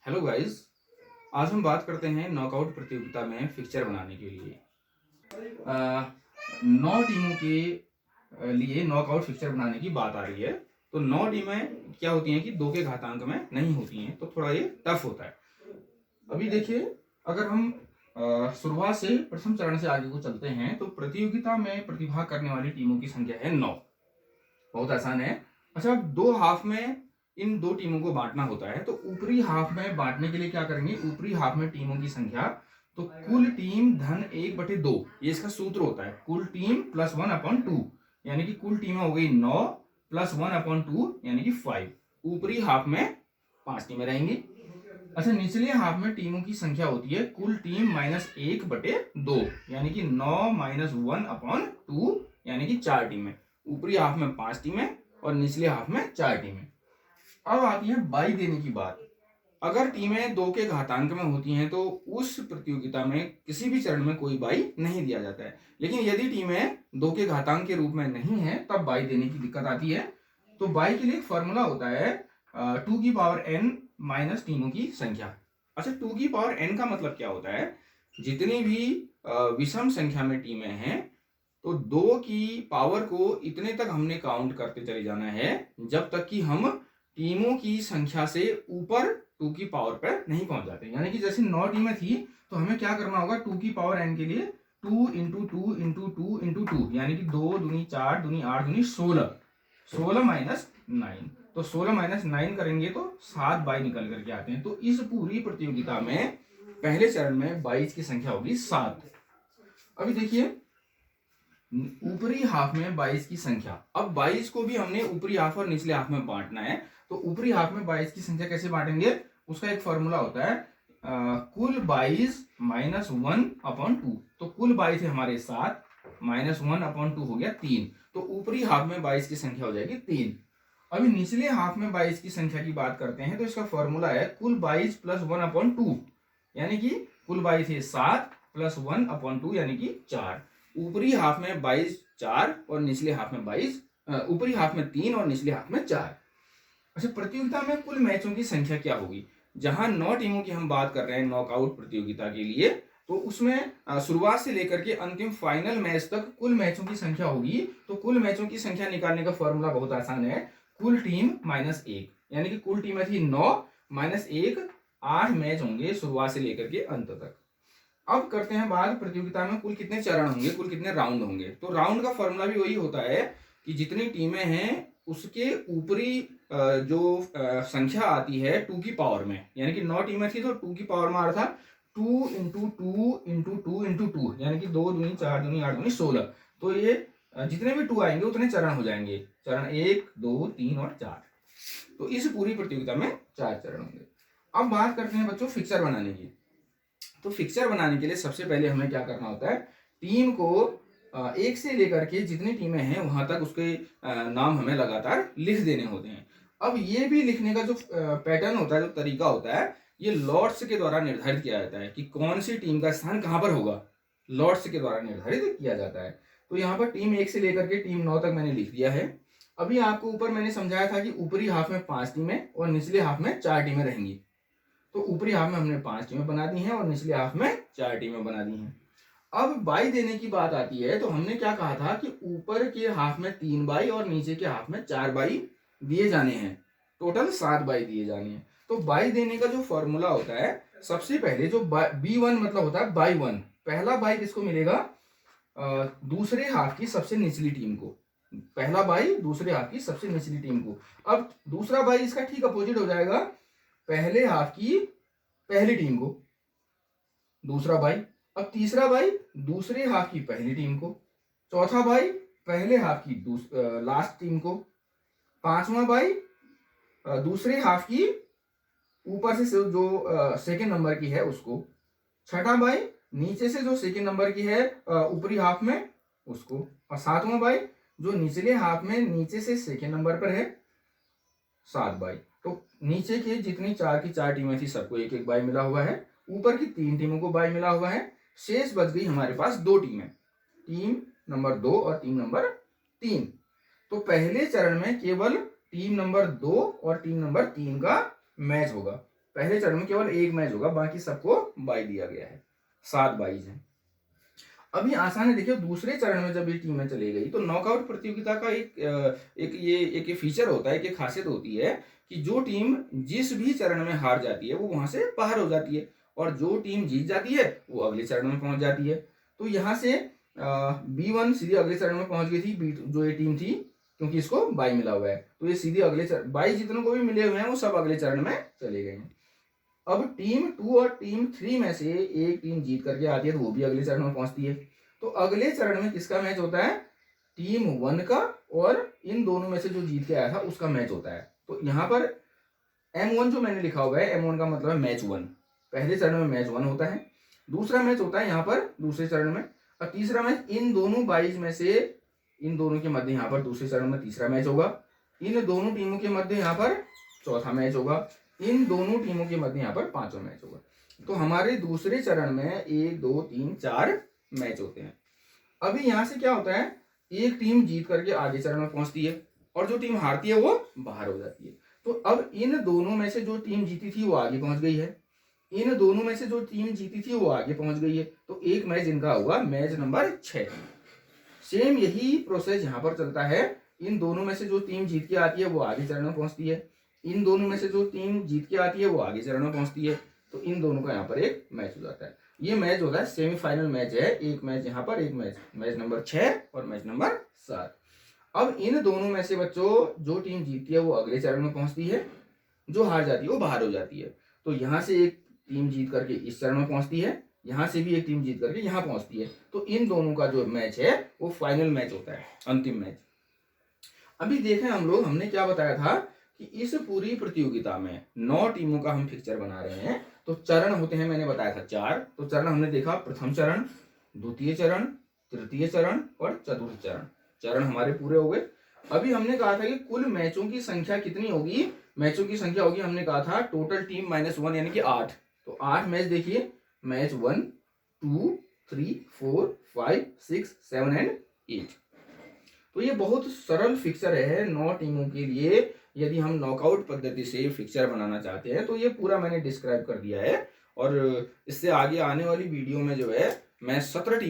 Hello guys. आज हम बात करते हैं नॉकआउट प्रतियोगिता में फिक्सचर बनाने के लिए। 9 टीमों के लिए नॉकआउट फिक्सचर बनाने की बात आ रही है। तो 9 टीमें क्या होती हैं कि 2 के घातांक में नहीं होती हैं, तो थोड़ा ये टफ होता है। अभी देखिए, अगर हम शुरुआत से प्रथम चरण से आगे को चलते हैं तो प्रतियोगिता में प्रतिभाग करने वाली टीमों की संख्या है 9। बहुत आसान है। अच्छा, अब 2 हाफ में इन 2 टीमों को बांटना होता है, तो ऊपरी हाफ में बांटने के लिए क्या करेंगे, ऊपरी हाफ में टीमों की संख्या, तो कुल टीम धन 1/2, ये इसका सूत्र होता है। कुल टीम प्लस 1/2, यानी कि कुल टीमें हो गई 9 प्लस 1/2 यानी कि 5। ऊपरी हाफ में 5 टीमें रहेंगी। अच्छा, निचले हाफ में टीमों की संख्या होती है कुल टीम -1/2, यानी कि 9 माइनस 1/2 यानी कि 4 टीमें। ऊपरी हाफ में 5 टीमें और निचले हाफ में 4 टीमें। अब आती है बाई देने की बात। अगर टीमें 2 के घातांक में होती हैं तो उस प्रतियोगिता में किसी भी चरण में कोई बाई नहीं दिया जाता है। लेकिन यदि टीमें 2 के घातांक के रूप में नहीं है तब बाई देने की दिक्कत आती है। तो बाई के लिए एक फॉर्मूला होता है 2n माइनस टीमों की संख्या। अच्छा, 2n का मतलब क्या होता है, जितनी भी विषम संख्या में टीमें हैं तो 2 की पावर को इतने तक हमने काउंट करते चले जाना है जब तक कि हम टीमों की संख्या से ऊपर 2 की पावर पर नहीं पहुंच जाते। यानी कि जैसे 9 टीमें थी तो हमें क्या करना होगा, 2 की पावर n के लिए 2 इंटू 2 इंटू 2 इंटू 2, यानी कि 2 दूनी 4 दूनी 8 दूनी 16, 16 माइनस 9। तो 16 माइनस 9 करेंगे तो 7 बाई निकल करके आते हैं। तो इस पूरी प्रतियोगिता में पहले चरण में 22 की संख्या होगी 7। अभी देखिए, ऊपरी हाफ में 22 की संख्या। अब 22 को भी हमने ऊपरी हाफ और निचले हाफ में बांटना है। तो ऊपरी हाफ में 22 की संख्या कैसे बांटेंगे, उसका एक फॉर्मूला होता है कुल 22 माइनस 1/2। तो कुल 22 है हमारे 7, माइनस 1/2 हो गया 3। तो ऊपरी हाफ में 22 की संख्या हो जाएगी 3। अभी निचले हाफ में 22 की संख्या की बात करते हैं तो इसका फॉर्मूला है कुल 22 प्लस 1/2, यानी कि कुल 22 है 7 प्लस 1/2 यानी कि 4। ऊपरी हाफ में 22 4 और निचले हाफ में 22, ऊपरी हाफ में 3 और निचले हाफ में 4। अच्छा, प्रतियोगिता में कुल मैचों की संख्या क्या होगी, जहां 9 टीमों की हम बात कर रहे हैं नॉकआउट प्रतियोगिता के लिए, तो उसमें शुरुआत से लेकर के अंतिम फाइनल मैच तक कुल मैचों की संख्या होगी। तो कुल मैचों की संख्या निकालने का फॉर्मूला बहुत आसान है, कुल टीम माइनस 1, यानी कि कुल टीमें थी 9 माइनस 1, 8 मैच होंगे शुरुआत से लेकर के अंत तक। अब करते हैं बात प्रतियोगिता में कुल कितने चरण होंगे, कुल कितने राउंड होंगे। तो राउंड का फॉर्मूला भी वही होता है कि जितनी टीमें हैं उसके ऊपरी जो संख्या आती है 2 की पावर में, यानी कि 9 टीमें थी तो 2 की पावर में आ रहा था 2 इंटू 2 इंटू 2 इंटू 2, यानी कि 2 दूनी 4 दूनी 8 दूनी 16। तो ये जितने भी 2 आएंगे उतने चरण हो जाएंगे, चरण 1 2 3 और 4। तो इस पूरी प्रतियोगिता में 4 चरण होंगे। अब बात करते हैं बच्चों फिक्सर बनाने की। तो फिक्सर बनाने के लिए सबसे पहले हमें क्या करना होता है, टीम को 1 से लेकर के जितनी टीमें हैं वहां तक उसके नाम हमें लगातार लिख देने होते हैं। अब ये भी लिखने का जो पैटर्न होता है, जो तरीका होता है, ये लॉट्स के द्वारा निर्धारित किया जाता है कि कौन सी टीम का स्थान कहां पर होगा, लॉट्स के द्वारा निर्धारित किया जाता है। तो यहाँ पर टीम 1 से लेकर के टीम 9 तक मैंने लिख दिया है। अभी आपको ऊपर मैंने समझाया था कि ऊपरी हाफ में 5 टीमें और निचले हाफ में 4 टीमें रहेंगी। तो ऊपरी हाफ में हमने 5 टीमें बना दी हैं और निचले हाफ में 4 टीमें बना दी हैं। अब बाई देने की बात आती है तो हमने क्या कहा था कि ऊपर के हाफ में 3 बाई और नीचे के हाफ में 4 बाई दिए जाने हैं, टोटल 7 बाई दिए जाने हैं। तो बाई देने का जो फॉर्मूला होता है, सबसे पहले जो B1 मतलब होता है बाई 1, पहला बाई किसको मिलेगा, दूसरे हाफ की सबसे निचली टीम को। पहला बाई दूसरे हाफ की सबसे निचली टीम को। अब दूसरा बाई इसका ठीक अपोजिट हो जाएगा, पहले हाफ की पहली टीम को दूसरा बाई। अब तीसरा बाई दूसरे हाफ की पहली टीम को। चौथा बाई पहले हाफ की लास्ट टीम को। पांचवा बाई दूसरे हाफ की ऊपर से जो सेकेंड नंबर की है उसको। छठा बाई नीचे से जो सेकेंड नंबर की है ऊपरी हाफ में उसको। और सातवां बाई जो निचले हाफ में नीचे से सेकेंड नंबर पर है, 7 बाई। तो नीचे के जितनी 4 की 4 टीमें थी सबको एक एक बाई मिला हुआ है, ऊपर की 3 टीमों को बाई मिला हुआ है। शेष बच गई हमारे पास 2 टीमें, टीम नंबर 2 और टीम नंबर 3। तो पहले चरण में केवल टीम नंबर 2 और टीम नंबर 3 का मैच होगा। पहले चरण में केवल एक मैच होगा, बाकी सबको बाई दिया गया है, 7 बाईज हैं। अभी आसान है, देखिए दूसरे चरण में जब ये टीमें चली गई तो नॉकआउट प्रतियोगिता का एक फीचर होता है, एक खासियत होती है कि जो टीम जिस भी चरण में हार जाती है वो वहां से बाहर हो जाती है, और जो टीम जीत जाती है वो अगले चरण में पहुंच जाती है। तो यहाँ से B1 सीधे अगले चरण में पहुंच गई थी, जो ये टीम थी, क्योंकि इसको बाई मिला हुआ है, तो ये सीधे अगले चरण, बाई जितनों को भी मिले हुए हैं वो सब अगले चरण में चले गए हैं। अब टीम 2 और टीम 3 में से एक टीम जीत करके आती है तो वो भी अगले चरण में पहुंचती है। तो अगले चरण में किसका मैच होता है? टीम 1 का, और इन दोनों में से जो जीत के आया था उसका मैच होता है। तो यहाँ पर M1 जो मैंने लिखा हुआ है, M1 का मतलब है मैच 1, पहले चरण में मैच 1 होता है, दूसरा मैच होता है यहाँ पर दूसरे चरण में, और तीसरा मैच इन दोनों बाईज में से इन दोनों के मध्य यहाँ पर दूसरे चरण में तीसरा मैच होगा, इन दोनों टीमों के मध्य यहाँ पर चौथा मैच होगा, इन दोनों टीमों के मध्य यहाँ पर पांचवा मैच होगा। तो हमारे दूसरे चरण में 1 2 3 4 मैच होते हैं। अभी यहाँ से क्या होता है, एक टीम जीत करके आगे चरण में पहुंचती है और जो टीम हारती है वो बाहर हो जाती है। तो अब इन दोनों में से जो टीम जीती थी वो आगे पहुंच गई है, इन दोनों में से जो टीम जीती थी वो आगे पहुंच गई है, तो एक मैच इनका हुआ मैच नंबर 6। सेम यही प्रोसेस यहाँ पर चलता है, इन दोनों में से जो टीम जीत के आती है वो आगे चरण में पहुंचती है, इन दोनों में से जो टीम जीत के आती है वो आगे चरण में पहुंचती है, तो इन दोनों का यहाँ पर एक मैच हो जाता है। ये मैच होता है सेमीफाइनल मैच है, एक मैच यहाँ पर, एक मैच नंबर 6 और मैच नंबर 7। अब इन दोनों में से बच्चों जो टीम जीतती है वो अगले चरण में पहुंचती है, जो हार जाती है वो बाहर हो जाती है। तो यहाँ से एक टीम जीत करके इस चरण में पहुंचती है, यहाँ से भी एक टीम जीत करके यहाँ पहुंचती है, तो इन दोनों का जो मैच है वो फाइनल मैच होता है, अंतिम मैच। अभी देखें हम लोग, हमने क्या बताया था कि इस पूरी प्रतियोगिता में 9 टीमों का हम फिक्चर बना रहे हैं। तो चरण होते हैं, मैंने बताया था 4। तो चरण हमने देखा, प्रथम चरण, द्वितीय चरण, तृतीय चरण और चतुर्थ चरण। चरण हमारे पूरे हो गए। अभी हमने कहा था कि कुल मैचों की संख्या कितनी होगी? मैचों की संख्या होगी, हमने कहा था टोटल टीम -1 यानी कि 8। तो 8 मैच देखिए, मैच 1 2 3 4 5 6 7 एंड 8। तो ये बहुत सरल फिक्सर है 9 टीमों के लिए। यदि हम नॉकआउट पद्धति से फिक्सर बनाना चाहते हैं तो ये पूरा मैंने डिस्क्राइब कर दिया है, और इससे आगे आने वाली वीडियो में जो है मैं 17 टीम